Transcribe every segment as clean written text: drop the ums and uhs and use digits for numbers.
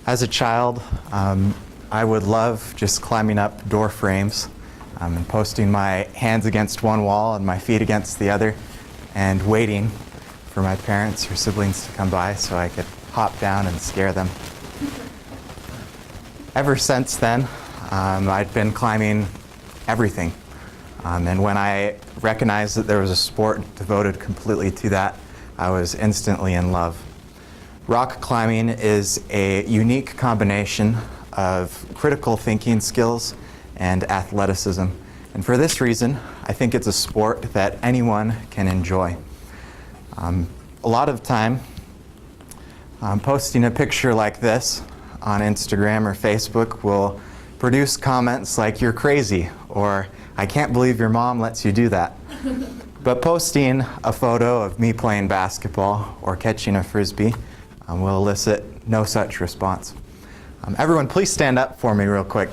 As a child, I would love just climbing up door frames and posting my hands against one wall and my feet against the other and waiting for my parents or siblings to come by so I could hop down and scare them. Ever since then, I've been climbing everything. And when I recognized that there was a sport devoted completely to that, I was instantly in love. Rock climbing is a unique combination of critical thinking skills and athleticism. And for this reason, I think it's a sport that anyone can enjoy. A lot of time, posting a picture like this on Instagram or Facebook will produce comments like, "You're crazy," or "I can't believe your mom lets you do that." But posting a photo of me playing basketball or catching a frisbee will elicit no such response. Everyone, please stand up for me real quick.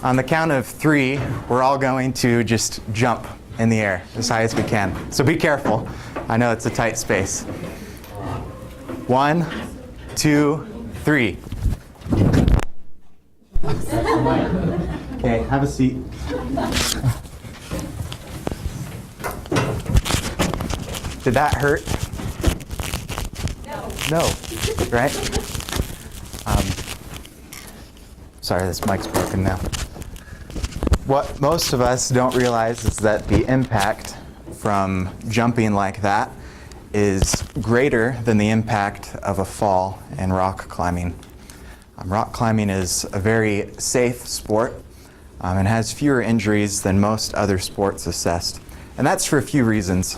On the count of 3, we're all going to just jump in the air as high as we can. So be careful. I know it's a tight space. 1, 2, 3. Okay, have a seat. Did that hurt? No, right? Sorry, this mic's broken now. What most of us don't realize is that the impact from jumping like that is greater than the impact of a fall in rock climbing. Rock climbing is a very safe sport and has fewer injuries than most other sports assessed. And that's for a few reasons.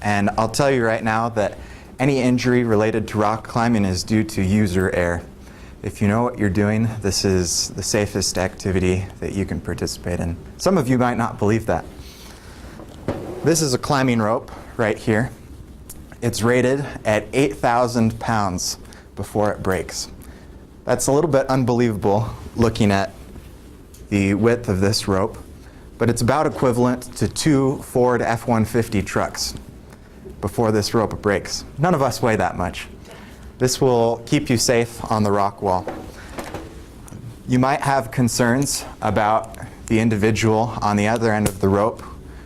And I'll tell you right now that any injury related to rock climbing is due to user error. If you know what you're doing, this is the safest activity that you can participate in. Some of you might not believe that. This is a climbing rope right here. It's rated at 8,000 pounds before it breaks. That's a little bit unbelievable looking at the width of this rope, but it's about equivalent to 2 Ford F-150 trucks before this rope breaks. None of us weigh that much. This will keep you safe on the rock wall. You might have concerns about the individual on the other end of the rope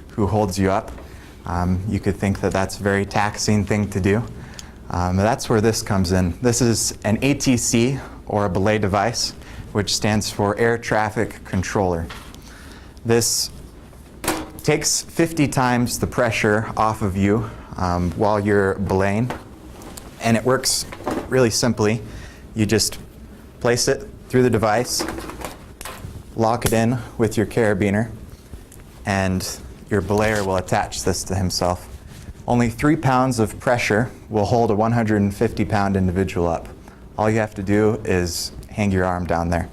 who holds you up. You could think that that's a very taxing thing to do. That's where this comes in. This is an ATC, or a belay device, which stands for Air Traffic Controller. This takes 50 times the pressure off of you while you're belaying, and it works really simply. You just place it through the device, lock it in with your carabiner, and your belayer will attach this to himself. Only 3 pounds of pressure will hold a 150-pound individual up. All you have to do is hang your arm down there.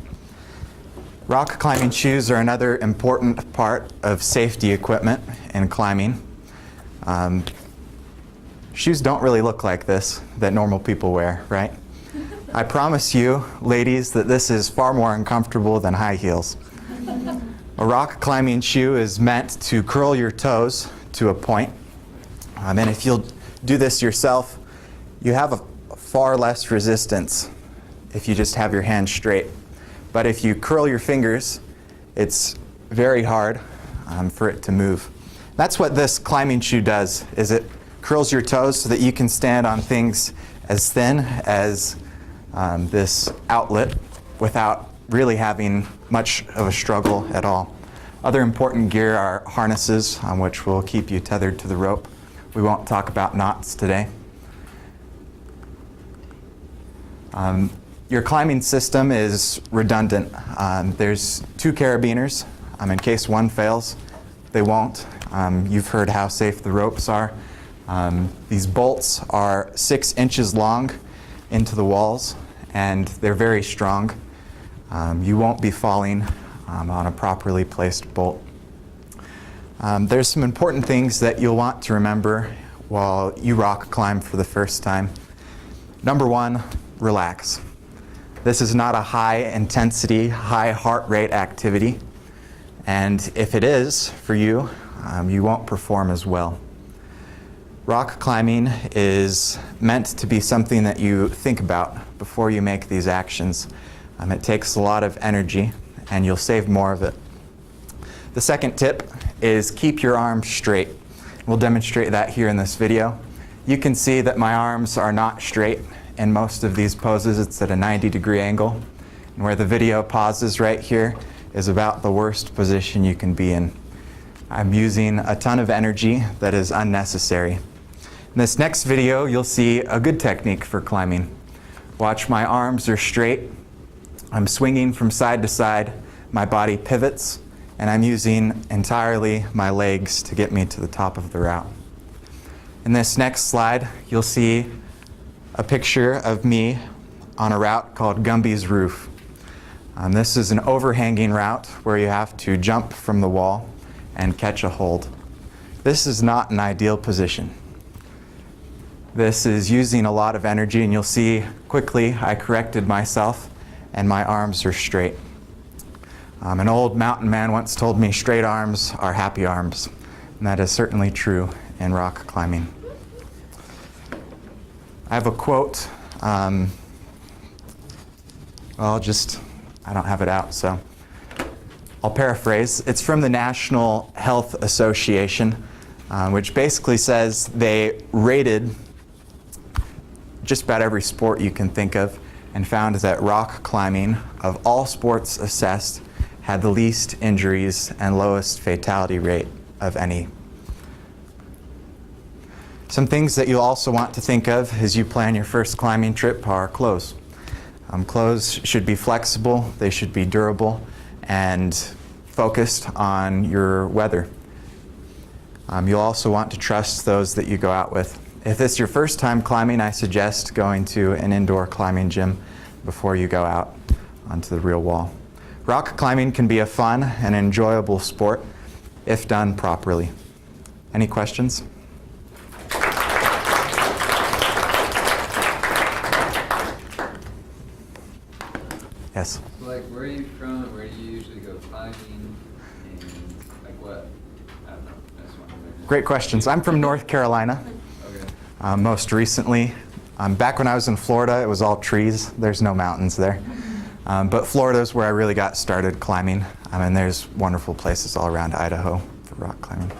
Rock climbing shoes are another important part of safety equipment in climbing. Shoes don't really look like this that normal people wear, right? I promise you, ladies, that this is far more uncomfortable than high heels. A rock climbing shoe is meant to curl your toes to a point. And if you'll do this yourself, you have a far less resistance if you just have your hands straight. But if you curl your fingers, it's very hard for it to move. That's what this climbing shoe does, is it curls your toes so that you can stand on things as thin as this outlet without really having much of a struggle at all. Other important gear are harnesses, which will keep you tethered to the rope. We won't talk about knots today. Your climbing system is redundant. There's 2 carabiners. In case one fails, they won't. You've heard how safe the ropes are. These bolts are 6 inches long into the walls, and they're very strong. You won't be falling on a properly placed bolt. There's some important things that you'll want to remember while you rock climb for the first time. Number 1, relax. This is not a high intensity, high heart rate activity. And if it is for you, you won't perform as well. Rock climbing is meant to be something that you think about before you make these actions. It takes a lot of energy, and you'll save more of it. The second tip is keep your arms straight. We'll demonstrate that here in this video. You can see that my arms are not straight. In most of these poses, it's at a 90-degree angle. And where the video pauses right here is about the worst position you can be in. I'm using a ton of energy that is unnecessary. In this next video, you'll see a good technique for climbing. Watch, my arms are straight. I'm swinging from side to side. My body pivots, and I'm using entirely my legs to get me to the top of the route. In this next slide, you'll see a picture of me on a route called Gumby's Roof. This is an overhanging route where you have to jump from the wall and catch a hold. This is not an ideal position. This is using a lot of energy, and you'll see quickly I corrected myself and my arms are straight. An old mountain man once told me straight arms are happy arms, and that is certainly true in rock climbing. I have a quote. I don't have it out, so I'll paraphrase. It's from the National Health Association, which basically says they rated just about every sport you can think of and found that rock climbing, of all sports assessed, had the least injuries and lowest fatality rate of any. Some things that you'll also want to think of as you plan your first climbing trip are clothes. Clothes should be flexible, they should be durable, and focused on your weather. You'll also want to trust those that you go out with. If it's your first time climbing, I suggest going to an indoor climbing gym before you go out onto the real wall. Rock climbing can be a fun and enjoyable sport if done properly. Any questions? Yes? Like, where are you from? Where do you usually go climbing? And, like, what? I don't know. I just want to know. Great questions. I'm from North Carolina. Okay. Most recently, back when I was in Florida, it was all trees. There's no mountains there. But Florida is where I really got started climbing. And there's wonderful places all around Idaho for rock climbing.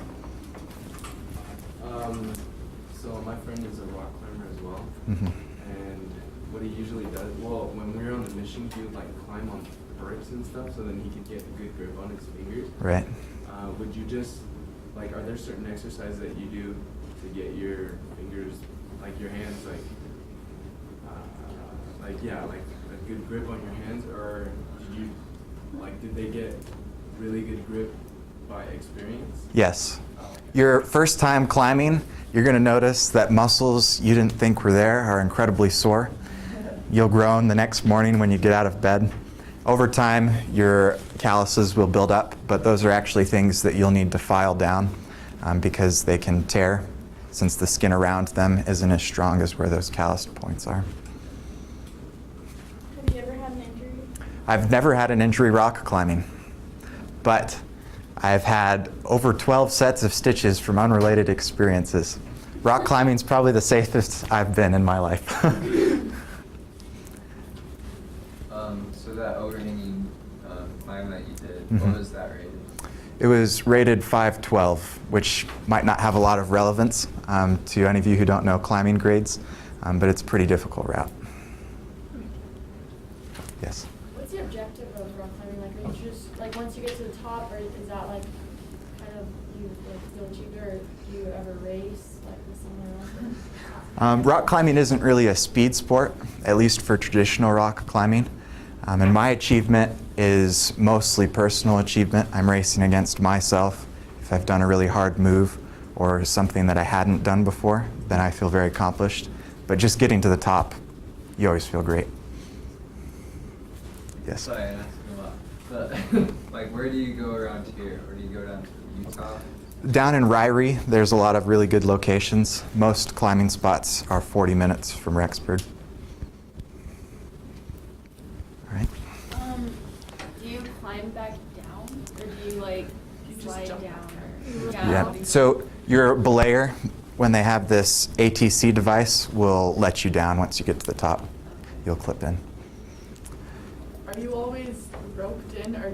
So my friend is a rock climber as well. Mm-hmm. And what he usually does, well, when we were on the mission, he would like climb on bricks and stuff so then he could get a good grip on his fingers. Right. Would you just, like, are there certain exercises that you do to get your fingers, like your hands, like a good grip on your hands, or did they get really good grip by experience? Yes. Your first time climbing, you're going to notice that muscles you didn't think were there are incredibly sore. You'll groan the next morning when you get out of bed. Over time, your calluses will build up, but those are actually things that you'll need to file down because they can tear since the skin around them isn't as strong as where those calloused points are. Have you ever had an injury? I've never had an injury rock climbing, but I've had over 12 sets of stitches from unrelated experiences. Rock climbing is probably the safest I've been in my life. So that overhanging climb that you did, Mm-hmm. what was that rated? It was rated 512, which might not have a lot of relevance to any of you who don't know climbing grades, but it's a pretty difficult route. Yes? What's the objective of rock climbing? Like, are you just, like, once you get to the top, or is that, like, kind of, you, like, feel achieved, or do you ever race, like, with someone else? Rock climbing isn't really a speed sport, at least for traditional rock climbing. And my achievement is mostly personal achievement. I'm racing against myself. If I've done a really hard move or something that I hadn't done before, then I feel very accomplished. But just getting to the top, you always feel great. Yes? Sorry, I asked you a lot. But, like, where do you go around here? Or do you go down to Utah? Down in Ryrie, there's a lot of really good locations. Most climbing spots are 40 minutes from Rexburg. All right. Do you climb back down, or do you, like, slide down? Or Yeah. So your belayer when they have this ATC device, will let you down once you get to the top. You'll clip in. Are you always roped in, or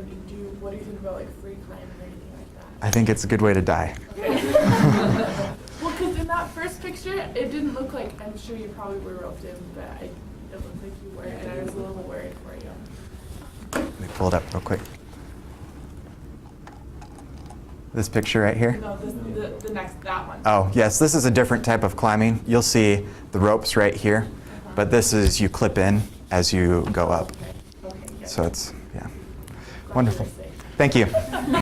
what do you think about like free climbing or anything like that? I think it's a good way to die. Okay. Well, because in that first picture, it didn't look like, I'm sure you probably were roped in, but it looked like you were, and I was a little worried for you. Let me pull it up real quick. This picture right here? No, the next, that one. Oh, yes, this is a different type of climbing. You'll see the ropes right here, but this is you clip in as you go up. Okay, good. So it's, yeah. Glad you Wonderful. were safe. Thank you.